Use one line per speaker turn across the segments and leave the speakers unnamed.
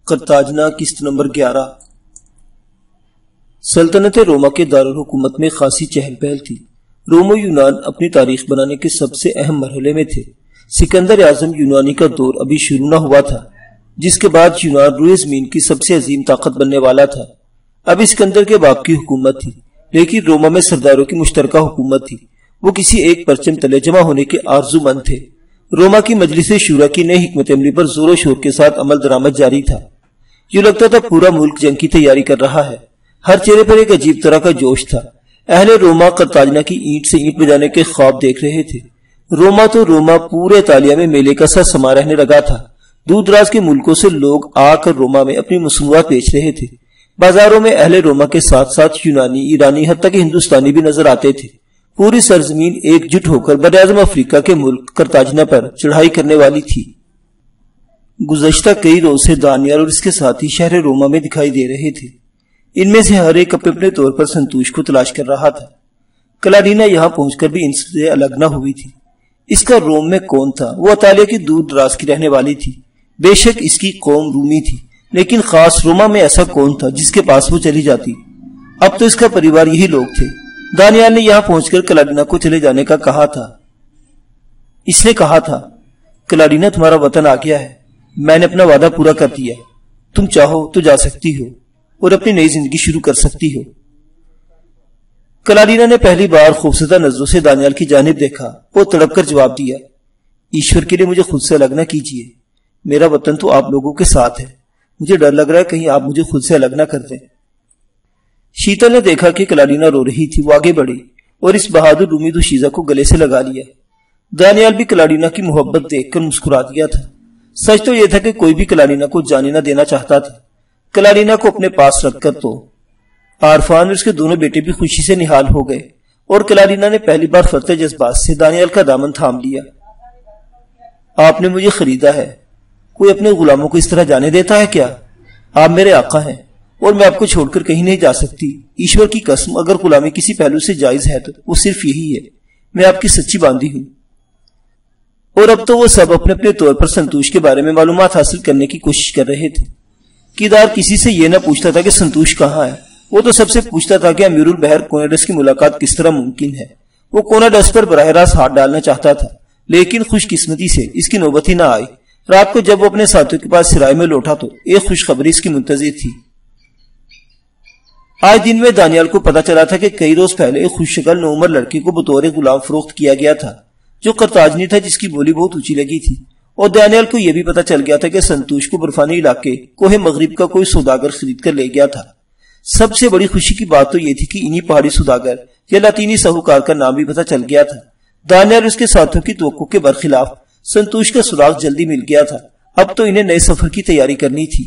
قرطاجنہ قسط نمبر 11۔ سلطنت روما کے دارالحکومت میں خاصی چہل پہل تھی۔ روم و یونان اپنی تاریخ بنانے کے سب سے اہم مرحلے میں تھے۔ سکندر اعظم یونانی کا دور ابھی شروع نہ ہوا تھا، جس کے بعد یونان روئے زمین کی سب سے عظیم طاقت بننے والا تھا۔ اب اسکندر کے باپ کی حکومت تھی، لیکن روما میں سرداروں کی مشترکہ حکومت تھی۔ وہ کسی ایک پرچم تلے جمع ہونے کے آرزو مند تھے۔ روما کی مجلس شورا کی نئی حکمت عملی پر زور و شور کے ساتھ عمل درآمد جاری تھا۔ یہ لگتا تھا پورا ملک جنگ کی تیاری کر رہا ہے۔ ہر چہرے پر ایک عجیب طرح کا جوش تھا۔ اہل روما قرطاجنہ کی اینٹ سے اینٹ بجانے کے خواب دیکھ رہے تھے۔ روما پورے اطالیہ میں میلے کا سا سما رہنے لگا تھا۔ دور دراز کے ملکوں سے لوگ آ کر روما میں اپنی مصنوعات بیچ رہے تھے۔ بازاروں میں اہل روما کے ساتھ ساتھ یونانی، ایرانی، حتیٰ کہ ہندوستانی بھی نظر آتے تھے۔ پوری سرزمین ایک جٹ ہو کر براعظم افریقہ کے ملک قرطاجنہ پر چڑھائی کرنے والی تھی۔ گزشتہ کئی روز سے دانیال اور اس کے ساتھی شہر روما میں دکھائی دے رہے تھے۔ ان میں سے ہر ایک اپنے اپنے طور پر سنتوش کو تلاش کر رہا تھا۔ کلاڈینا یہاں پہنچ کر بھی ان سے الگ نہ ہوئی تھی۔ اس کا روم میں کون تھا؟ وہ اطالیہ کی دور دراز کی رہنے والی تھی۔ بے شک اس کی قوم رومی تھی، لیکن خاص روما میں ایسا کون تھا جس کے پاس وہ چلی جاتی؟ اب تو اس کا پریوار یہی لوگ تھے۔ دانیال نے یہاں پہنچ کر کلاڈینا کو چلے جانے کا کہا تھا۔ اس نے کہا تھا، کلاڈینا تمہارا وطن آ گیا ہے، میں نے اپنا وعدہ پورا کر دیا، تم چاہو تو جا سکتی ہو اور اپنی نئی زندگی شروع کر سکتی ہو۔ کلاڈینا نے پہلی بار خوفزدہ نظروں سے دانیال کی جانب دیکھا۔ وہ تڑپ کر جواب دیا، ایشور کے لیے مجھے خود سے الگ نہ کیجیے، میرا وطن تو آپ لوگوں کے ساتھ ہے، مجھے ڈر لگ رہا ہے کہیں آپ مجھے خود سے الگ نہ کر دیں۔ شیتل نے دیکھا کہ کلاڈینا رو رہی تھی۔ وہ آگے بڑھی اور اس بہادر رومی دوشیزہ کو گلے سے لگا لیا۔ دانیال بھی کلاڈینا کی محبت دیکھ کر مسکرا دیا تھا۔ سچ تو یہ تھا کہ کوئی بھی کلاڈینا کو جانے نہ دینا چاہتا تھا۔ کلاڈینا کو اپنے پاس رکھ کر تو عارفان اور اس کے دونوں بیٹے بھی خوشی سے نہال ہو گئے، اور کلاڈینا نے پہلی بار فرتے جذبات سے دانیال کا دامن تھام لیا۔ آپ نے مجھے خریدا ہے، کوئی اپنے غلاموں کو اس طرح جانے دیتا ہے کیا؟ آپ میرے آقا ہیں اور میں آپ کو چھوڑ کر کہیں نہیں جا سکتی۔ ایشور کی قسم، اگر غلامی کسی پہلو سے جائز ہے تو وہ صرف یہی ہے، میں آپ کی سچی باندھی ہوں۔ اور اب تو وہ سب اپنے اپنے طور پر سنتوش کے بارے میں معلومات حاصل کرنے کی کوشش کر رہے تھے۔ کیدار کسی سے یہ نہ پوچھتا تھا کہ سنتوش کہاں ہے، وہ تو سب سے پوچھتا تھا کہ امیر البحر کونیڈس کی ملاقات کس طرح ممکن ہے۔ وہ کونیڈس پر براہ راست ہاتھ ڈالنا چاہتا تھا، لیکن خوش قسمتی سے اس کی نوبت ہی نہ آئی۔ رات کو جب وہ اپنے ساتھیوں کے پاس سرائے میں لوٹا تو ایک خوشخبری اس کی منتظر تھی۔ آج دن میں دانیال کو پتا چلا تھا کہ کئی روز پہلے ایک خوش شکل نوعمر لڑکی کو بطور غلام فروخت کیا گیا تھا، جو قرطاجنی تھا، جس کی بولی بہت اونچی لگی تھی۔ اور دانیال کو یہ بھی پتا چل گیا تھا کہ سنتوش کو برفانی علاقے کوہ مغرب کا کوئی سوداگر خرید کر لے گیا تھا۔ سب سے بڑی خوشی کی بات تو یہ تھی کہ انہی پہاڑی سوداگر یا لاطینی ساہوکار کا نام بھی پتا چل گیا تھا۔ دانیال اور اس کے ساتھیوں کی توقع کے برخلاف سنتوش کا سراغ جلدی مل گیا تھا۔ اب تو انہیں نئے سفر کی تیاری کرنی تھی۔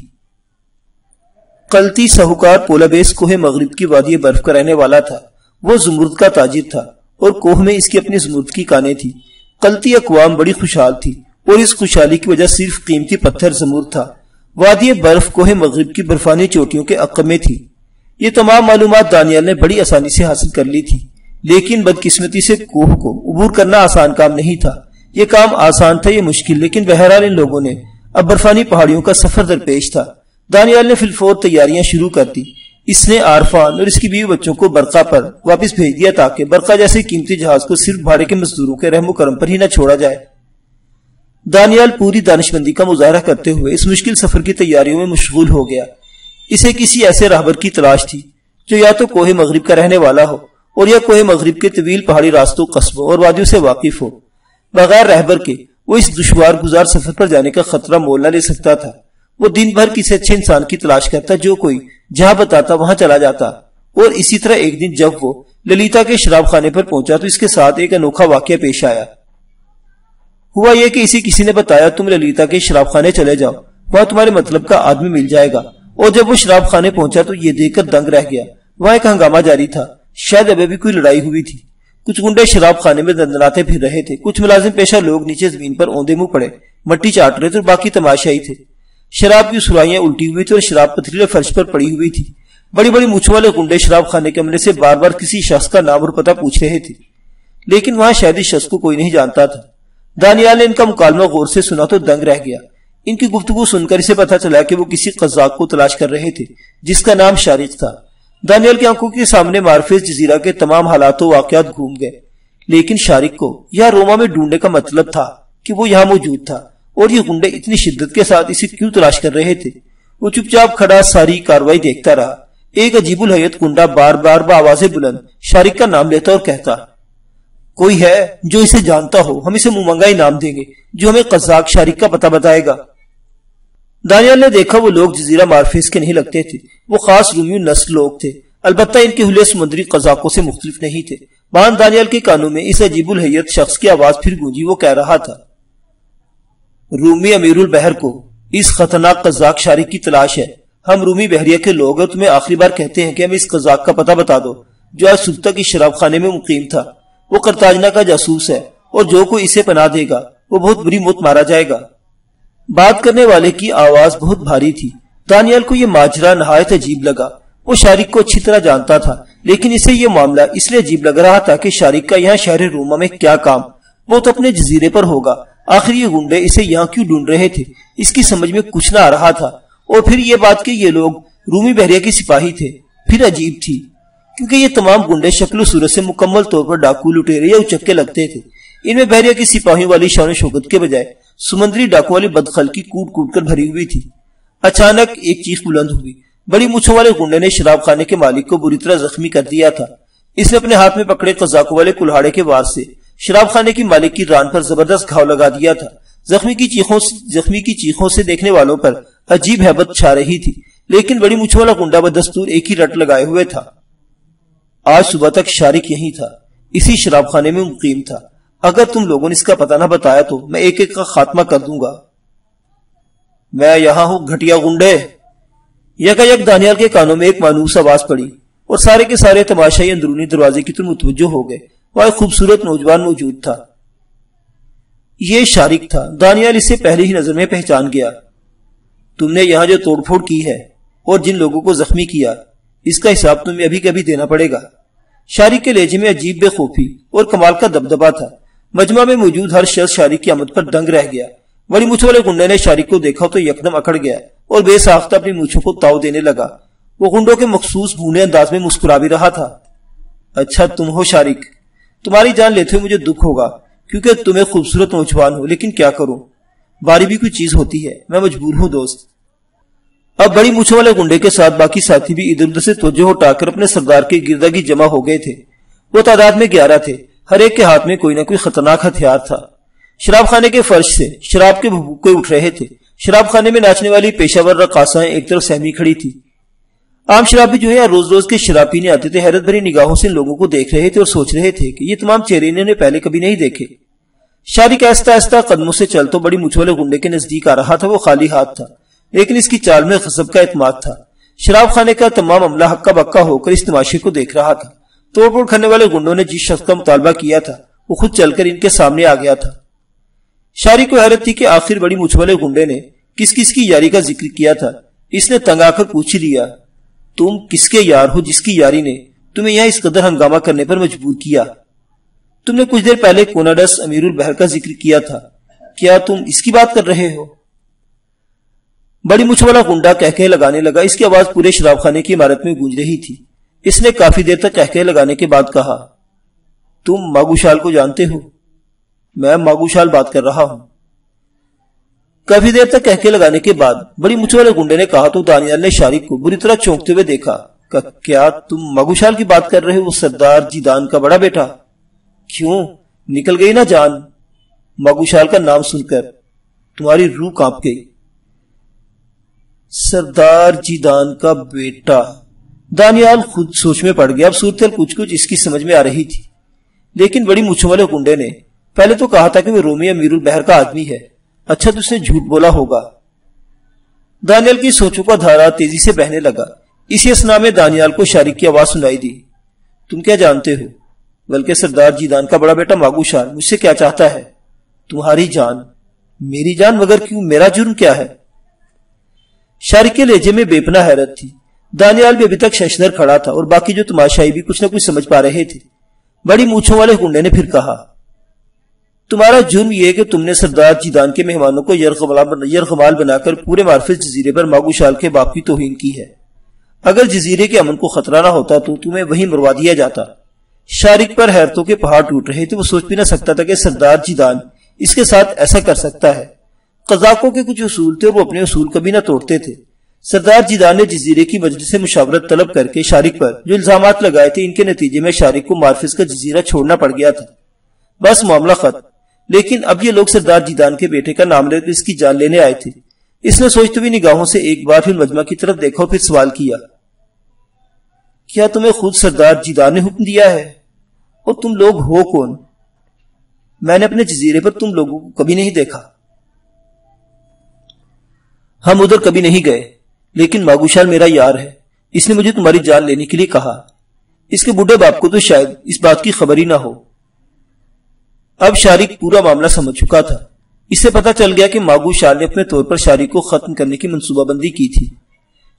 قلطی ساہوکار پولابیس کوہ مغرب کی وادی برف کا رہنے والا تھا۔ وہ زمرد کا تاجر تھا اور کوہ میں اس کی اپنی زمرد کی کانیں تھی۔ قلطی اقوام بڑی خوشحال تھی اور اس خوشحالی کی وجہ صرف قیمتی پتھر زمرد تھا۔ وادی برف کوہ مغرب کی برفانی چوٹیوں کے عقب میں تھی۔ یہ تمام معلومات دانیال نے بڑی آسانی سے حاصل کر لی تھی، لیکن بدقسمتی سے کوہ کو عبور کرنا آسان کام نہیں تھا۔ یہ کام آسان تھا، یہ مشکل، لیکن بہرحال ان لوگوں نے اب برفانی پہاڑیوں کا سفر درپیش تھا۔ دانیال نے فی الفور تیاریاں شروع کر دی۔ اس نے عارفان اور اس کی بیوی بچوں کو برقہ پر واپس بھیج دیا تاکہ برقہ جیسے قیمتی جہاز کو صرف بھاڑے کے مزدوروں کے رحم و کرم پر ہی نہ چھوڑا جائے۔ دانیال پوری دانش مندی کا مظاہرہ کرتے ہوئے اس مشکل سفر کی تیاریوں میں مشغول ہو گیا۔ اسے کسی ایسے راہبر کی تلاش تھی جو یا تو کوہ مغرب کا رہنے والا ہو اور یا کوہ مغرب کے طویل پہاڑی راستوں، قصبوں اور وادیوں سے واقف ہو۔ بغیر رہبر کے وہ اس دشوار گزار سفر پر جانے کا خطرہ مول نہ لے سکتا تھا۔ وہ دن بھر کسی اچھے انسان کی تلاش کرتا، جو کوئی جہاں بتاتا وہاں چلا جاتا، اور اسی طرح ایک دن جب وہ للیتا کے شراب خانے پر پہنچا تو اس کے ساتھ ایک انوکھا واقعہ پیش آیا۔ ہوا یہ کہ اسے کسی نے بتایا، تم للیتا کے شراب خانے چلے جاؤ، وہاں تمہارے مطلب کا آدمی مل جائے گا۔ اور جب وہ شراب خانے پہنچا تو یہ دیکھ کر دنگ رہ گیا۔ وہاں ایک ہنگامہ جاری تھا، شاید ابھی بھی کوئی لڑائی ہوئی تھی۔ کچھ گنڈے شراب خانے میں دندناتے پھر رہے تھے، کچھ ملازم پیشہ لوگ نیچے زمین پر اوندے منہ پڑے مٹی چاٹ رہے تھے، اور باقی تماشائی تھے۔ شراب کی سرائیاں الٹی ہوئی تھی اور شراب پتھریلے فرش پر پڑی ہوئی تھی۔ بڑی بڑی مونچھ والے گنڈے شراب خانے کے عملے سے بار بار کسی شخص کا نام اور پتہ پوچھ رہے تھے، لیکن وہاں شاید اس شخص کو کوئی نہیں جانتا تھا۔ دانیال نے ان کا مکالمہ غور سے سنا تو دنگ رہ گیا۔ ان کی گفتگو سن کر اسے پتا چلا کہ وہ کسی قزاق کو تلاش کر رہے تھے جس کا نام شارق تھا۔ دانیال کی آنکھوں کے سامنے معرفت جزیرہ کے تمام حالات و واقعات گھوم گئے، لیکن شارق کو یہاں روما میں ڈھونڈنے کا مطلب تھا کہ وہ یہاں موجود تھا، اور یہ گنڈے اتنی شدت کے ساتھ اسے کیوں تلاش کر رہے تھے۔ وہ چپ چاپ کھڑا ساری کاروائی دیکھتا رہا۔ ایک عجیب الہیت گنڈا بار بار بآواز بلند شارق کا نام لیتا اور کہتا، کوئی ہے جو اسے جانتا ہو، ہم اسے منہ منگا انعام دیں گے جو ہمیں قزاق شارق کا پتہ بتائے گا۔ دانیال نے دیکھا وہ لوگ جزیرہ مارفیس کے نہیں لگتے تھے، وہ خاص رومیو نسل لوگ تھے، البتہ ان کے حلیے سمندری قزاقوں سے مختلف نہیں تھے۔ بان دانیال کے کانوں میں اس عجیب الہیت شخص کی آواز پھر گونجی۔ وہ کہہ رہا تھا، رومی امیر البحر کو اس خطرناک قزاق شارق کی تلاش ہے۔ ہم رومی بحریہ کے لوگ ہیں، تمہیں آخری بار کہتے ہیں کہ ہمیں اس قزاق کا پتہ بتا دو جو آج صبح تک اس شراب خانے میں مقیم تھا۔ وہ قرطاجنہ کا جاسوس ہے، اور جو کوئی اسے پناہ دے گا وہ بہت بری موت مارا جائے گا۔ بات کرنے والے کی آواز بہت بھاری تھی۔ دانیال کو یہ ماجرا نہایت عجیب لگا۔ وہ شارق کو اچھی طرح جانتا تھا، لیکن اسے یہ معاملہ اس لیے عجیب لگ رہا تھا کہ شارق کا یہاں شہر روما میں کیا کام؟ وہ تو اپنے جزیرے پر ہوگا۔ آخر یہ گنڈے اسے یہاں کیوں ڈھونڈ رہے تھے؟ اس کی سمجھ میں کچھ نہ آ رہا تھا۔ اور پھر یہ بات کہ یہ لوگ رومی بحریہ کے سپاہی تھے پھر عجیب تھی، کیونکہ یہ تمام گنڈے شکل و صورت سے مکمل طور پر ڈاکو، لٹیرے یا اچکے لگتے تھے۔ ان میں بحریہ کے سپاہیوں والی شان و شوکت کے بجائے سمندری ڈاکو والی بدخلقی کوٹ کوٹ کر بھری ہوئی تھی۔ اچانک ایک چیخ بلند ہوئی۔ بڑی مونچھوں والے گنڈے نے شراب خانے کے مالک کو بری طرح زخمی کر دیا تھا۔ اس نے اپنے ہاتھ میں پکڑے قزاقوں والے کلہاڑے کے وار سے شراب خانے کی مالک کی ران پر زبردست گھاؤ لگا دیا تھا۔ زخمی کی چیخوں سے دیکھنے والوں پر عجیب ہیبت چھا رہی تھی، لیکن بڑی مونچھوں والا گنڈا بدستور ایک ہی رٹ لگائے ہوئے تھا۔ آج صبح تک شارق یہی تھا، اسی شراب خانے میں مقیم تھا۔ اگر تم لوگوں نے اس کا پتہ نہ بتایا تو میں ایک ایک کا خاتمہ کر دوں گا۔ میں یہاں ہوں گھٹیا گنڈے۔ یکایک دانیال کے کانوں میں ایک مانوس آواز پڑی، اور سارے کے سارے تماشائی اندرونی دروازے کی طرف متوجہ ہو گئے۔ وہاں ایک خوبصورت نوجوان موجود تھا۔ یہ شارق تھا۔ دانیال اسے پہلی ہی نظر میں پہچان گیا۔ تم نے یہاں جو توڑ پھوڑ کی ہے اور جن لوگوں کو زخمی کیا، اس کا حساب تمہیں ابھی کبھی دینا پڑے گا۔ شارق کے لہجے میں عجیب بے خوفی اور کمال کا دبدبا تھا۔ مجمع میں موجود ہر شخص شارق کی آمد پر دنگ رہ گیا۔ بڑی مونچھ والے گنڈے نے شارق کو دیکھا تو یکدم اکڑ گیا اور بے ساختہ اپنی مونچھوں کو تاؤ دینے لگا۔ وہ گنڈوں کے مخصوص بھونے انداز میں مسکرا بھی رہا تھا۔ اچھا تم ہو شارق، تمہاری جان لیتے ہوئے مجھے دکھ ہوگا، کیونکہ تمہیں خوبصورت نوجوان ہو، لیکن کیا کروں، باری بھی کوئی چیز ہوتی ہے، میں مجبور ہوں دوست۔ اب بڑی مونچھوں والے گنڈے کے ساتھ باقی ساتھی بھی ادھر ادھر سے توجہ ہٹا کر اپنے سردار کے گردگی جمع ہو گئے تھے۔ وہ تعداد میں 11 تھے، ہر ایک کے ہاتھ میں کوئی نہ کوئی خطرناک ہتھیار تھا۔ شراب خانے کے فرش سے شراب کے بھبوکے اٹھ رہے تھے۔ شراب خانے میں ناچنے والی پیشہ ور رقاصائیں ایک طرف سہمی کھڑی تھی۔ عام شرابی جو ہے روز روز کے شراب پینے آتے تھے، حیرت بھری نگاہوں سے ان لوگوں کو دیکھ رہے تھے اور سوچ رہے تھے کہ یہ تمام چہرے انہوں نے پہلے کبھی نہیں دیکھے۔ شارق آہستہ آہستہ قدموں سے چل تو بڑی مونچھ والے گنڈے کے نزدیک آ رہا تھا۔ وہ خالی ہاتھ تھا، لیکن اس کی چال میں غضب کا اعتماد تھا۔ شراب خانے کا تمام عملہ ہکا بکا ہو کر اس تماشے کو دیکھ رہا تھا۔ توڑ پھوڑ کرنے والے گنڈوں نے جس شخص کا مطالبہ کیا تھا وہ خود چل کر ان کے سامنے آ گیا تھا۔ شارق کو حیرت تھی کہ آخر بڑی مونچھ والے گنڈے نے کس کس کی یاری کا ذکر کیا تھا۔ اس نے تنگ آ کر پوچھ لیا، تم کس کے یار ہو جس کی یاری نے تمہیں یہاں اس قدر ہنگامہ کرنے پر مجبور کیا؟ تم نے کچھ دیر پہلے کوناڈس امیر البحر کا ذکر کیا تھا، کیا تم اس کی بات کر رہے ہو؟ بڑی مونچھ والا گنڈا کہکہے لگانے لگا۔ اس کی آواز پورے شراب خانے کی عمارت میں گونج رہی تھی۔ اس نے کافی دیر تک کہکہے لگانے کے بعد کہا، تم ماگوشال کو جانتے ہو؟ میں ماگوشال بات کر رہا ہوں۔ کافی دیر تک کہکہے لگانے کے بعد بڑی مونچھ والے گنڈے نے کہا تو دانیال نے شارق کو بری طرح چونکتے ہوئے دیکھا۔ کیا تم ماگوشال کی بات کر رہے ہو؟ وہ سردار جیدان کا بڑا بیٹا؟ کیوں نکل گئی نا جان؟ ماگوشال کا نام سن کر تمہاری روح کانپ گئی۔ سردار جیدان کا بیٹا؟ دانیال خود سوچ میں پڑ گیا۔ اب صورتحال کچھ کچھ اس کی سمجھ میں آ رہی تھی، لیکن بڑی مونچھوں والے گنڈے نے پہلے تو کہا تھا کہ وہ رومی امیر البحر کا آدمی ہے۔ اچھا تو اس نے جھوٹ بولا ہوگا۔ دانیال کی سوچوں کا دھارا تیزی سے بہنے لگا۔ اسی اثنا میں دانیال کو شارق کی آواز سنائی دی، تم کیا جانتے ہو؟ بلکہ سردار جیدان کا بڑا بیٹا ماگوشال مجھ سے کیا چاہتا ہے؟ تمہاری جان؟ میری جان؟ مگر کیوں؟ میرا جرم کیا ہے؟ شارق کے لہجے میں بے پناہ حیرت تھی۔ دانیال بھی ابھی تک ششدر کھڑا تھا اور باقی جو تماشائی بھی کچھ نہ کچھ سمجھ پا رہے تھے۔ بڑی مونچھوں والے گنڈے نے پھر کہا، تمہارا جرم یہ ہے کہ تم نے سردار جیدان کے مہمانوں کو یرغمال بنا کر پورے معرفت جزیرے پر ماگوشال کے باپ کی توہین کی ہے۔ اگر جزیرے کے امن کو خطرہ نہ ہوتا تو تمہیں وہیں مروا دیا جاتا۔ شارک پر حیرتوں کے پہاڑ ٹوٹ رہے تھے۔ وہ سوچ بھی نہ سکتا تھا کہ سردار جیدان اس کے ساتھ ایسا کر سکتا ہے۔ قزاقوں کے کچھ اصول تھے اور وہ اپنے اصول کبھی نہ توڑتے تھے۔ سردار جیدان نے جزیرے کی مجلس سے مشاورت طلب کر کے شارک پر جو الزامات لگائے تھے، ان کے نتیجے میں شارک کو مارفز کا جزیرہ چھوڑنا پڑ گیا تھا۔ بس معاملہ ختم۔ لیکن اب یہ لوگ سردار جیدان کے بیٹے کا نام لے کر اس کی جان لینے آئے تھے۔ اس نے سوچتے ہوئے نگاہوں سے ایک بار پھر مجمع کی طرف دیکھا اور پھر سوال کیا، کیا تمہیں خود سردار جیدان نے حکم دیا ہے؟ اور تم لوگ ہو کون؟ میں نے اپنے جزیرے پر تم لوگوں کو کبھی نہیں دیکھا۔ ہم ادھر کبھی نہیں گئے، لیکن ماگوشال میرا یار ہے، اس نے مجھے تمہاری جان لینے کے لیے کہا۔ اس کے بوڑھے باپ کو تو شاید اس بات کی خبر ہی نہ ہو۔ اب شارک پورا معاملہ سمجھ چکا تھا۔ اسے پتا چل گیا کہ ماگوشال نے اپنے طور پر شارک کو ختم کرنے کی منصوبہ بندی کی تھی۔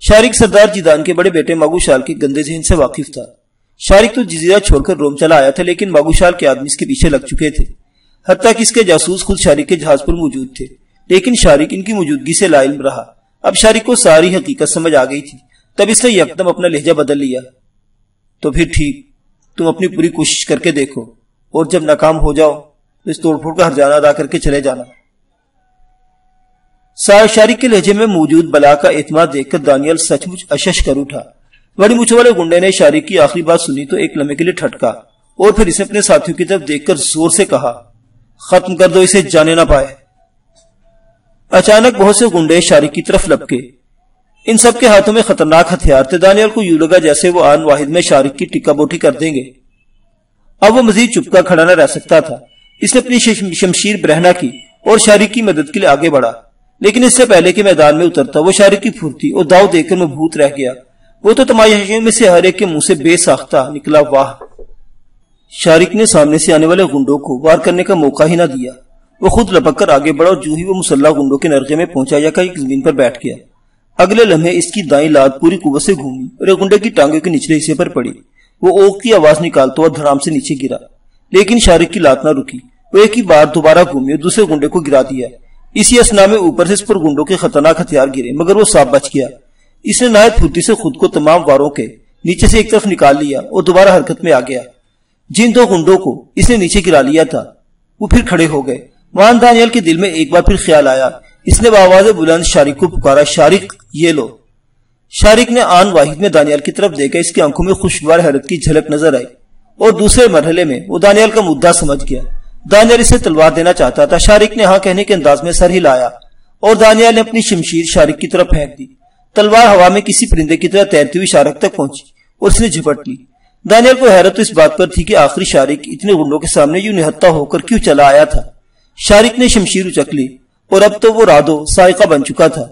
شارک سردار جیدان کے بڑے بیٹے ماگوشال کے گندے ذہن سے واقف تھا۔ شارک تو جزیرہ چھوڑ کر روم چلا آیا تھا، لیکن ماگوشال کے آدمی اس کے پیچھے لگ چکے تھے۔ حتیٰ کہ اس کے جاسوس خود شارک کے جہاز پر موجود تھے، لیکن شارک ان کی موجودگی سے لا علم رہا۔ اب شارک کو ساری حقیقت سمجھ آ گئی تھی۔ تب اس نے یکدم اپنا لہجہ بدل لیا۔ تو پھر ٹھیک، تم اپنی پوری کوشش کر کے دیکھو، اور جب ناکام ہو جاؤ تو اس توڑ پھوڑ کا ہرجانہ ادا کر کے چلے جانا۔ شارک کے لہجے میں موجود بلا کا اعتماد دیکھ کر دانیال سچ مچ اشش کر اٹھا۔ بڑی مچھ والے گنڈے نے شارک کی آخری بات سنی تو ایک لمحے کے لیے ٹھٹکا، اور پھر اسے اپنے ساتھیوں کی طرف دیکھ کر زور سے کہا، ختم کر دو اسے، جانے نہ پائے۔ اچانک بہت سے گنڈے شارک کی طرف لپکے۔ ان سب کے ہاتھوں میں خطرناک ہتھیار تھے۔ دانیال کو یوں لگا جیسے وہ آن واحد میں شارک کی ٹکا بوٹی کر دیں گے۔ اب وہ مزید چپکا کھڑا نہ رہ سکتا تھا۔ اس نے اپنی شمشیر برہنہ کی اور شارک کی مدد کے لیے آگے بڑھا، لیکن اس سے پہلے کہ میدان میں اترتا وہ شارک کی پھرتی اور داؤ دیکھ کر مبہوت رہ گیا۔ وہ تو تماشائیوں میں سے ہر ایک کے منہ سے بے ساختہ نکلا، واہ! شارک نے سامنے سے آنے والے گنڈوں کو وار کرنے کا موقع ہی نہ دیا۔ وہ خود لپک کر آگے بڑھا اور جو ہی وہ مسلح گنڈوں کے نرغے میں پہنچا یا کہیں زمین پر بیٹھ گیا۔ اگلے لمحے اس کی دائیں لات پوری قوت سے گھومی اور ایک گنڈے کی ٹانگوں کے نچلے حصے پر پڑی۔ وہ اوق کی آواز نکالتا ہوا دھڑام سے نیچے گرا، لیکن شارک کی لات نہ رکی۔ وہ ایک ہی بار دوبارہ گھومی اور دوسرے گنڈے کو گرا دیا۔ اسی اسنا میں اوپر سے اس پر گنڈوں کے خطرناک ہتھیار گرے، مگر وہ صاف بچ گیا۔ اس نے نہایت پھرتی سے خود کو تمام واروں کے نیچے سے ایک طرف نکال لیا اور دوبارہ حرکت میں آ گیا۔ جن دو گنڈوں کو اس نے نیچے گرا لیا تھا وہ پھر کھڑے ہو گئے۔ وہاں دانیال کے دل میں ایک بار پھر خیال آیا۔ اس نے بآواز بلند شارک کو پکارا، شارک یہ لو۔ شارک نے آن واحد میں دانیال کی طرف دیکھا۔ اس کی آنکھوں میں خوشگوار حیرت کی جھلک نظر آئی، اور دوسرے مرحلے میں وہ دانیال کا مدعا سمجھ گیا۔ دانیال اسے تلوار دینا چاہتا تھا۔ شارک نے ہاں کہنے کے انداز میں سر ہلایا اور دانیال نے اپنی شمشیر شارک کی طرف پھینک دی۔ تلوار ہوا میں کسی پرندے کی طرح تیرتی ہوئی شارک تک پہنچی اور اس نے جھپٹ لی۔ دانیال کو حیرت تو اس بات پر تھی کہ آخری شارک اتنے گنڈوں کے سامنے یوں نہتھا ہو کر کیوں چلا آیا تھا۔ شارک نے شمشیر اچک لی اور اب تو وہ رادو سائقہ بن چکا تھا۔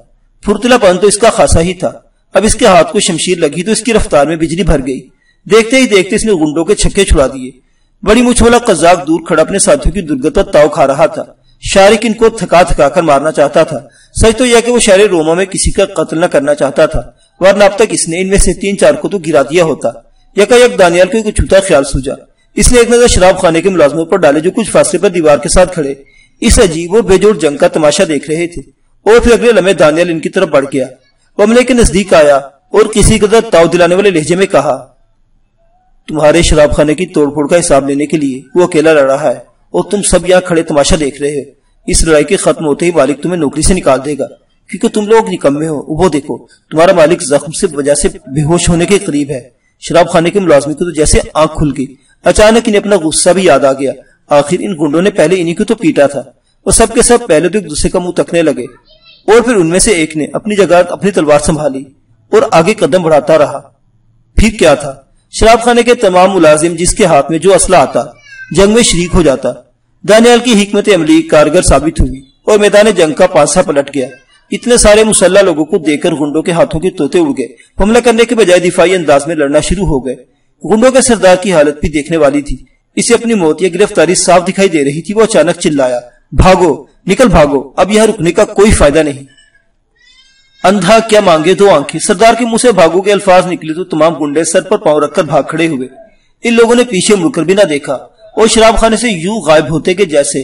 پھرتلا پن تو اس کا خاصا ہی تھا۔ اب اس کے ہاتھ کو شمشیر لگی تو اس کی رفتار میں بجلی بھر گئی۔ دیکھتے ہی دیکھتے اس نے گنڈوں کے چھکے چھڑا دیے۔ بڑی مچھ والا قزاق دور کھڑا اپنے ساتھیوں کی درگتا تاؤ کھا رہا تھا۔ شارک ان کو تھکا تھکا کر مارنا چاہتا تھا۔ سچ تو یہ کہ وہ شہر روما میں کسی کا قتل نہ کرنا چاہتا تھا، ورنہ اب تک اس نے ان میں سے 3-4 کو تو گرا دیا ہوتا۔ یکایک دانیال کو ایک چھوٹا خیال سوجا۔ اس نے ایک نظر شراب خانے کے ملازموں پر ڈالے جو کچھ فاصلے پر دیوار کے ساتھ کھڑے اس عجیب و بے جوڑ جنگ کا تماشا دیکھ رہے تھے، اور پھر اگلے لمحے دانیال ان کی طرف بڑھ گیا۔ وہ عملے کے نزدیک آیا اور کسی قدر تاؤ دلانے والے لہجے میں کہا، تمہارے شراب خانے کی توڑ پھوڑ کا حساب لینے کے لیے وہ اکیلا لڑ رہا ہے اور تم سب یہاں کھڑے تماشا دیکھ رہے ہو۔ اس لڑائی کے ختم ہوتے ہی مالک تمہیں نوکری سے نکال دے گا، کیونکہ تم لوگ نکمے ہو۔ وہ دیکھو، تمہارا مالک زخم سے وجہ سے بے ہوش ہونے کے قریب ہے۔ شراب خانے کے ملازمین کو تو جیسے آنکھ کھل گئی۔ اچانک انہیں اپنا غصہ بھی یاد آ گیا۔ آخر ان گنڈوں نے پہلے انہی کو تو پیٹا تھا۔ وہ سب کے سب پہلے تو ایک دوسرے کا منہ تکنے لگے، اور پھر ان میں سے ایک نے اپنی جگہ اپنی تلوار سنبھالی اور آگے قدم بڑھاتا رہا۔ پھر کیا تھا؟ شراب خانے کے تمام ملازم جس کے ہاتھ میں جو اسلحہ آتا جنگ میں شریک ہو جاتا۔ دانیال کی حکمت عملی کارگر ثابت ہوئی اور میدان جنگ کا پانسا پلٹ گیا۔ اتنے سارے مسلح لوگوں کو دیکھ کر گنڈوں کے ہاتھوں کے طوطے اڑ گئے۔ حملہ کرنے کے بجائے دفاعی انداز میں لڑنا شروع ہو گئے۔ گنڈوں کے سردار کی حالت بھی دیکھنے والی تھی۔ اسے اپنی موت یا گرفتاری صاف دکھائی دے رہی تھی۔ وہ اچانک چلایا، بھاگو، نکل بھاگو، اب یہاں رکنے کا کوئی فائدہ نہیں۔ اندھا کیا مانگے دو آنکھیں۔ سردار کے منہ سے بھاگو کے الفاظ نکلے تو تمام گنڈے سر پر پاؤں رکھ کر بھاگ کھڑے ہوئے۔ ان لوگوں نے پیچھے مڑ کر بھی نہ دیکھا اور شراب خانے سے یوں غائب ہوتے کہ جیسے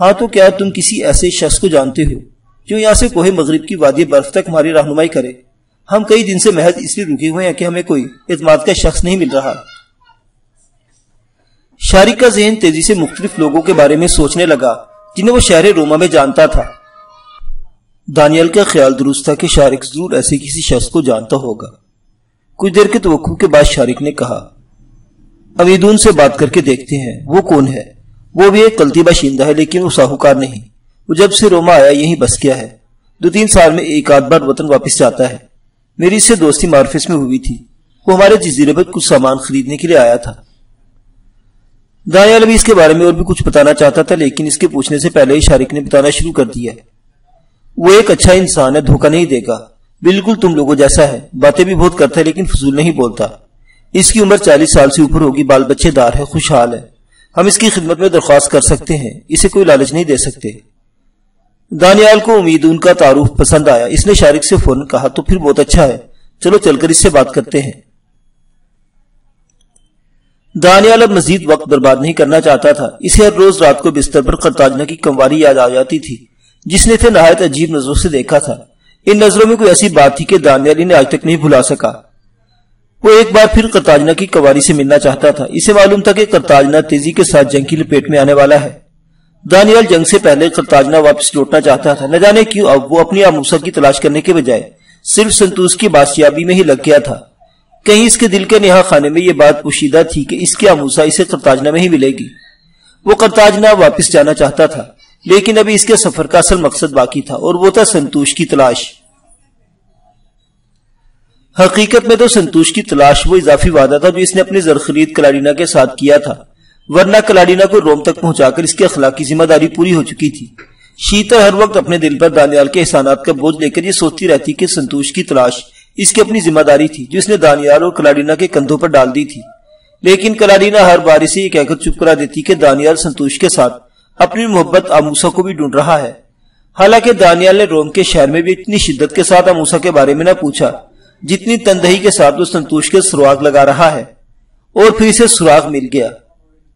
ہاں تو کیا تم کسی ایسے شخص کو جانتے ہو جو یہاں سے کوہ مغرب کی وادی برف تک ہماری رہنمائی کرے؟ ہم کئی دن سے محض اس لیے رکے ہوئے ہیں کہ ہمیں کوئی اعتماد کا شخص نہیں مل رہا۔ شارق کا ذہن تیزی سے مختلف لوگوں کے بارے میں سوچنے لگا جنہیں وہ شہر روما میں جانتا تھا۔ دانیال کا خیال درست تھا کہ شارق ضرور ایسے کسی شخص کو جانتا ہوگا۔ کچھ دیر کے توقف کے بعد شارق نے کہا، امیدون سے بات کر کے دیکھتے ہیں، وہ کون ہے؟ وہ بھی ایک قلتی باشندہ ہے، لیکن وہ ساہوکار نہیں۔ وہ جب سے روما آیا یہیں بس گیا ہے، 2-3 سال میں ایک آدھ بار وطن واپس جاتا ہے۔ میری اس سے دوستی معرفس میں ہوئی تھی، وہ ہمارے جزیرے پر کچھ سامان خریدنے کے لیے آیا تھا۔ دانیال ابھی اس کے بارے میں اور بھی کچھ بتانا چاہتا تھا، لیکن اس کے پوچھنے سے پہلے ہی شارق نے بتانا شروع کر دیا۔ وہ ایک اچھا انسان ہے، دھوکہ نہیں دے گا، بالکل تم لوگوں جیسا ہے، باتیں بھی بہت کرتا ہے لیکن فضول نہیں بولتا۔ اس کی عمر 40 سال سے اوپر ہوگی، بال بچے دار ہے، خوشحال ہے۔ ہم اس کی خدمت میں درخواست کر سکتے ہیں، اسے کوئی لالچ نہیں دے سکتے۔ دانیال کو امیدون کا تعارف پسند آیا، اس نے شارق سے فوراً کہا، تو پھر بہت اچھا ہے، چلو چل کر اس سے بات کرتے ہیں۔ دانیال اب مزید وقت برباد نہیں کرنا چاہتا تھا، اسے ہر روز رات کو بستر پر قرطاجنہ کی کمواری یاد آ جاتی تھی جس نے اسے نہایت عجیب نظروں سے دیکھا تھا۔ ان نظروں میں کوئی ایسی بات تھی کہ دانیال انہیں آج تک نہیں بھلا سکا۔ وہ ایک بار پھر قرطاجنہ کی کنواری سے ملنا چاہتا تھا، اسے معلوم تھا کہ قرطاجنہ تیزی کے ساتھ جنگ کی لپیٹ میں آنے والا ہے۔ دانیال جنگ سے پہلے قرطاجنہ واپس لوٹنا چاہتا تھا، نہ جانے کیوں اب وہ اپنی آموسا کی تلاش کرنے کے بجائے صرف سنتوس کی بادشاہی میں ہی لگ گیا تھا۔ کہیں اس کے دل کے نہا خانے میں یہ بات پوشیدہ تھی کہ اس کی آموسا اسے قرطاجنہ میں ہی ملے گی۔ وہ قرطاجنہ واپس جانا چاہتا تھا، لیکن ابھی اس کے سفر کا اصل مقصد باقی تھا، اور وہ تھا سنتوش کی تلاش۔ حقیقت میں تو سنتوش کی تلاش وہ اضافی وعدہ تھا جو اس نے اپنی زرخرید کلاڈینا کے ساتھ کیا تھا، ورنہ کلاڈینا کو روم تک پہنچا کر اس کی اخلاقی ذمہ داری پوری ہو چکی تھی۔ شیتا ہر وقت اپنے دل پر دانیال کے احسانات کا بوجھ لے کر یہ سوچتی رہتی کہ سنتوش کی تلاش اس کی اپنی ذمہ داری تھی جو اس نے دانیال اور کلاڈینا کے کندھوں پر ڈال دی تھی۔ لیکن کلاڈینا ہر بار اسے یہ کہہ کر چپ کرا دیتی کہ دانیال سنتوش کے ساتھ اپنی محبت آموسا کو بھی ڈھونڈ رہا ہے۔ حالانکہ دانیال نے روم کے شہر میں بھی اتنی شدت کے ساتھ آموسا کے بارے میں نہ پوچھا جتنی تندہی کے ساتھ وہ سنتوش کے سراغ لگا رہا ہے، اور پھر اسے سراغ مل گیا۔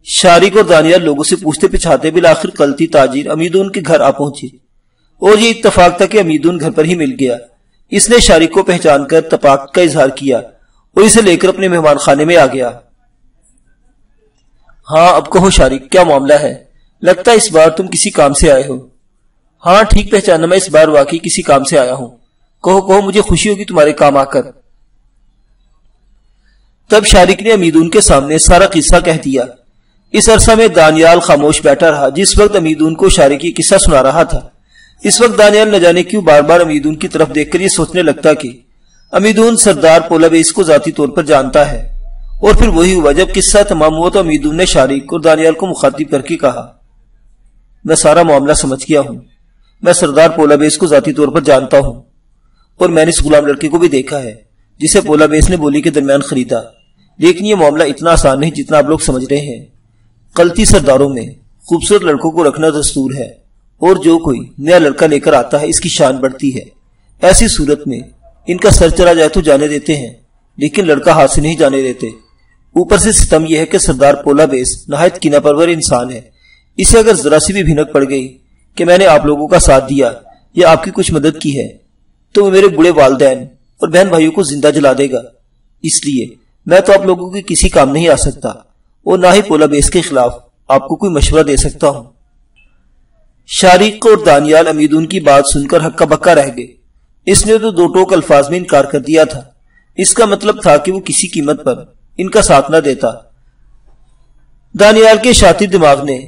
شارق اور دانیال لوگوں سے پوچھتے پچھاتے بالآخر قلتی تاجر امیدون کے گھر آ پہنچے، اور یہ اتفاق تھا کہ امیدون گھر پر ہی مل گیا۔ اس نے شارق کو پہچان کر تپاک کا اظہار کیا اور اسے لے کر اپنے مہمان خانے میں آ گیا۔ ہاں اب کہو شارق، کیا معاملہ ہے؟ لگتا ہے اس بار تم کسی کام سے آئے ہو۔ ہاں ٹھیک پہچانا، میں اس بار واقعی کسی کام سے آیا ہوں۔ کہو مجھے خوشی ہوگی تمہارے کام آ کر۔ تب شارق نے امیدون کے سامنے سارا قصہ کہہ دیا۔ اس عرصہ میں دانیال خاموش بیٹھا رہا جس وقت امیدون کو شارق یہ قصہ سنا رہا تھا۔ اس وقت دانیال نہ جانے کیوں بار بار امیدون کی طرف دیکھ کر یہ سوچنے لگتا کہ امیدون سردار پولابیس کو ذاتی طور پر جانتا ہے۔ اور پھر وہی ہوا، جب قصہ تمام ہوا تو امیدون نے شارق اور دانیال کو مخاطب کر کے کہا، میں سارا معاملہ سمجھ گیا ہوں، میں سردار پولابیس کو ذاتی طور پر جانتا ہوں، اور میں نے اس غلام لڑکے کو بھی دیکھا ہے جسے پولابیس نے بولی کے درمیان خریدا۔ لیکن یہ معاملہ اتنا آسان نہیں جتنا آپ لوگ سمجھ رہے ہیں۔ قلتی سرداروں میں خوبصورت لڑکوں کو رکھنا دستور ہے، اور جو کوئی نیا لڑکا لے کر آتا ہے اس کی شان بڑھتی ہے۔ ایسی صورت میں ان کا سر چلا جائے تو جانے دیتے ہیں، لیکن لڑکا ہاتھ سے نہیں جانے دیتے۔ اوپر سے ستم یہ ہے کہ سردار پولابیس نہایت کینہ پرور انسان ہے۔ اسے اگر ذرا سی بھی بھنک پڑ گئی کہ میں نے آپ لوگوں کا ساتھ دیا یا آپ کی کچھ مدد کی ہے تو وہ میرے بڑے والدین اور بہن بھائیوں کو زندہ جلا دے گا۔ اس لیے میں تو آپ لوگوں کے کسی کام نہیں آ سکتا، اور نہ ہی پولابیس کے خلاف آپ کو کوئی مشورہ دے سکتا ہوں۔ شارق اور دانیال امیدون کی بات سن کر ہکا بکا رہ گئے۔ اس نے تو دو ٹوک الفاظ میں انکار کر دیا تھا۔ اس کا مطلب تھا کہ وہ کسی قیمت پر ان کا ساتھ نہ دیتا۔ دانیال کے شاطر دماغ نے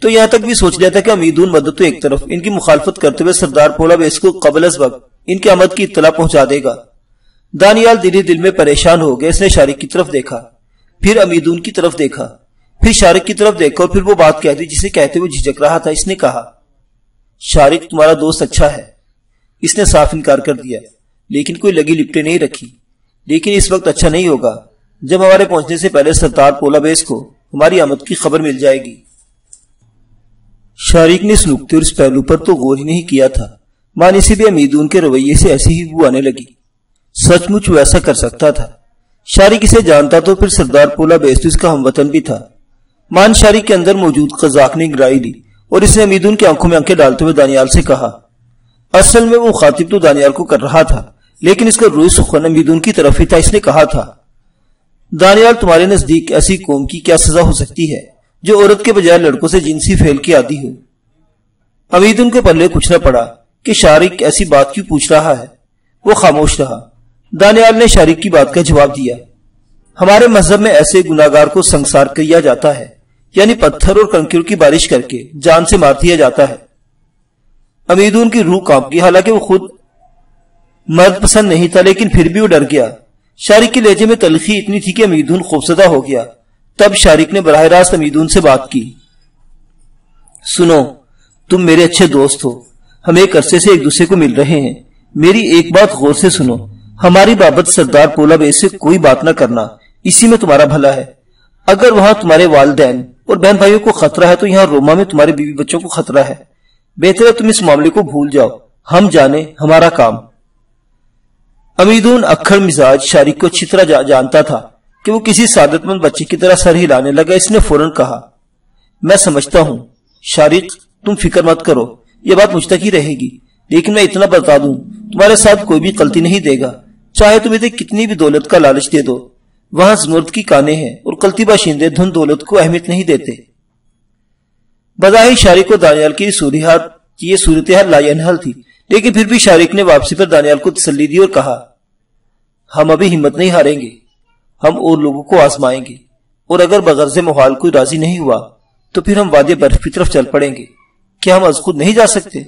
تو یہاں تک بھی سوچ لیا تھا کہ امیدون مدد تو ایک طرف ان کی مخالفت کرتے ہوئے سردار پولابیس کو قبل از وقت ان کی آمد کی اطلاع پہنچا دے گا۔ دانیال دل میں پریشان ہو گیا۔ اس نے شارق کی طرف دیکھا، پھر امیدون کی طرف دیکھا، پھر شارق کی طرف دیکھا، اور پھر وہ بات کہہ دی جسے کہتے ہوئے جھجک رہا تھا۔ اس نے کہا، شارق تمہارا دوست اچھا ہے۔ اس نے صاف انکار کر دیا، لیکن کوئی لگی لپٹے نہیں رکھی۔ لیکن اس وقت اچھا نہیں ہوگا جب ہمارے پہنچنے سے پہلے سردار پولابیس کو ہماری آمد کی خبر مل جائے گی۔ شارق نے اس نکتے اور اس پہلو پر تو غور ہی نہیں کیا تھا، معنی سے بھی امیدون کے رویے سے ایسی ہی بو آنے لگی۔ سچ مچ وہ ایسا کر سکتا تھا۔ شارق اسے جانتا تو پھر سردار پولابیس تو اس کا ہم وطن بھی تھا۔ مان شارق کے اندر موجود قزاق نے گرائی لی اور اس نے امیدون کی آنکھوں میں آنکھیں ڈالتے ہوئے دانیال سے کہا۔ اصل میں وہ مخاطب تو دانیال کو کر رہا تھا، لیکن اس کا روئی سخن امیدون کی طرف ہی تھا۔ اس نے کہا تھا، دانیال، تمہارے نزدیک ایسی قوم کی کیا سزا ہو سکتی ہے جو عورت کے بجائے لڑکوں سے جنسی فعل کی عادی ہو؟ امیدون کے پلے کچھ نہ پڑا کہ شارق ایسی بات کیوں پوچھ رہا ہے۔ وہ خاموش رہا۔ دانیال نے شارق کی بات کا جواب دیا، ہمارے مذہب میں ایسے گناہگار کو سنسار کیا جاتا ہے، یعنی پتھر اور کنکریوں کی بارش کر کے جان سے مار دیا جاتا ہے۔ امیدون کی روح کانپ گئی، حالانکہ وہ خود مرد پسند نہیں تھا، لیکن پھر بھی وہ ڈر گیا۔ شارق کے لہجے میں تلخی اتنی تھی کہ امیدون خوفزدہ ہو گیا۔ تب شارق نے براہ راست امیدون سے بات کی، سنو، تم میرے اچھے دوست ہو، ہم ایک عرصے سے ایک دوسرے کو مل رہے ہیں۔ میری ایک بات غور سے سنو، ہماری بابت سردار پولا بے سے کوئی بات نہ کرنا، اسی میں تمہارا بھلا ہے۔ اگر وہاں تمہارے والدین اور بہن بھائیوں کو خطرہ ہے تو یہاں روما میں تمہارے بیوی بچوں کو خطرہ ہے۔ بہتر ہے تم اس معاملے کو بھول جاؤ، ہم جانے ہمارا کام۔ امیدون اکھڑ مزاج شارق کو اچھی طرح جانتا تھا کہ وہ کسی سعادت مند بچے کی طرح سر ہلانے لگا۔ اس نے فوراً کہا، میں سمجھتا ہوں شارق، تم فکر مت کرو، یہ بات مجھ تک ہی رہے گی، لیکن میں اتنا بتا دوں، تمہارے ساتھ کوئی بھی غلطی نہیں دے گا، چاہے تم اسے کتنی بھی دولت کا لالچ دے دو۔ وہاں زمرد کی کانیں ہیں اور غلطی باشندے دھن دولت کو اہمیت نہیں دیتے۔ بظاہر شارق کو دانیال کی یہ صورتحال لاینحل تھی، لیکن پھر بھی شارق نے واپسی پر دانیال کو تسلی دی اور کہا، ہم ابھی ہمت نہیں ہاریں گے، ہم اور لوگوں کو آزمائیں گے، اور اگر بغرض محال کوئی راضی نہیں ہوا تو پھر ہم وادی برف کی طرف چل پڑیں گے۔ کیا ہم از خود نہیں جا سکتے؟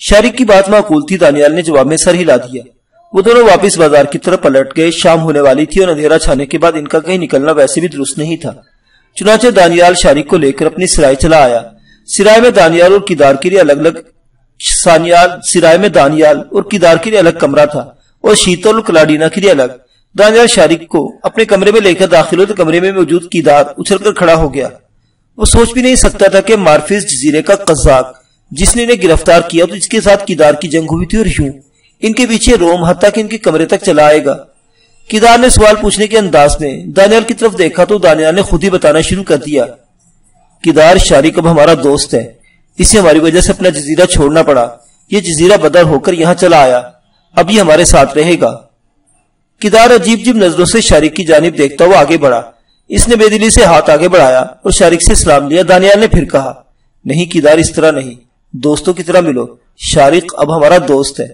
شارق کی بات معقول تھی۔ دانیال نے جواب میں سر ہلا دیا۔ وہ دونوں واپس بازار کی طرف پلٹ گئے۔ شام ہونے والی تھی اور اندھیرا چھانے کے بعد ان کا کہیں نکلنا ویسے بھی درست نہیں تھا۔ چنانچہ دانیال شارق کو لے کر اپنی سرائے چلا آیا۔ سرائے میں دانیال اور کیدار کے لیے الگ کمرہ تھا اور شیتل اور کلاڈینا کے لیے الگ۔ دانیال شارق کو اپنے کمرے میں لے کر داخل ہوئے تو کمرے میں موجود کیدار اچھل کر کھڑا ہو گیا۔ وہ سوچ بھی نہیں سکتا تھا کہ مارفیز جزیرے کا قزاق جس نے انہیں گرفتار کیا تو جس کے ساتھ کیدار کی جنگ ہوئی تھی، اور یوں ان کے پیچھے روم حتیٰ کہ ان کے کمرے تک چلا آئے گا۔ کیدار نے سوال پوچھنے کے انداز میں دانیال کی طرف دیکھا تو دانیال نے خود ہی بتانا شروع کر دیا، کیدار، شارق اب ہمارا دوست ہے، اسے ہماری وجہ سے اپنا جزیرہ چھوڑنا پڑا، یہ جزیرہ بدر ہو کر یہاں چلا آیا، اب یہ ہمارے ساتھ رہے گا۔ کیدار عجیب عجیب نظروں سے شارق کی جانب دیکھتا ہوا آگے بڑھا۔ اس نے بے دلی سے ہاتھ آگے بڑھایا اور شارق سے سلام لیا۔ دانیال نے پھر کہا، نہیں کیدار، اس طرح نہیں، دوستوں کی طرح ملو، شارق اب ہمارا دوست ہے۔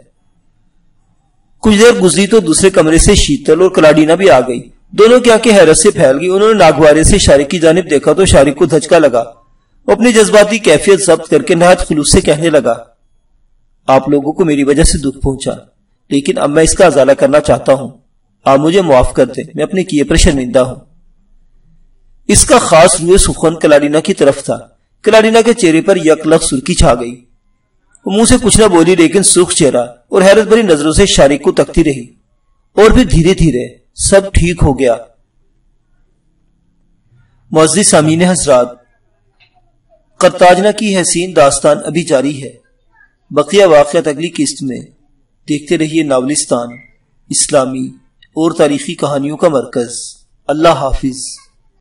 کچھ دیر گزری تو دوسرے کمرے سے شیتل اور کلاڈینا بھی آ گئی۔ دونوں کی آنکھیں حیرت سے پھیل گئی۔ انہوں نے ناگوارے سے شارق کی جانب دیکھا تو شارق کو دھچکا لگا۔ وہ اپنی جذباتی کیفیت ضبط کر کے نہایت خلوص سے کہنے لگا، آپ لوگوں کو میری وجہ سے دکھ پہنچا، لیکن اب میں اس کا ازالہ کرنا چاہتا ہوں، آپ مجھے معاف کر دیں، میں اپنے کیے پر شرمندہ ہوں۔ اس کا خاص روئے سخن کلاڈینا کی طرف تھا۔ کلاڈینا کے چہرے پر یک لخت سرخی چھا گئی۔ وہ منہ سے کچھ نہ بولی، لیکن سرخ چہرہ اور حیرت بھری نظروں سے شارق کو تکتی رہی، اور پھر دھیرے دھیرے سب ٹھیک ہو گیا۔ معزز سامعین حضرات، قرطاجنہ کی حسین داستان ابھی جاری ہے، بقیہ واقعات اگلی قسط میں۔ دیکھتے رہیے ناولستان، اسلامی اور تاریخی کہانیوں کا مرکز۔ اللہ حافظ۔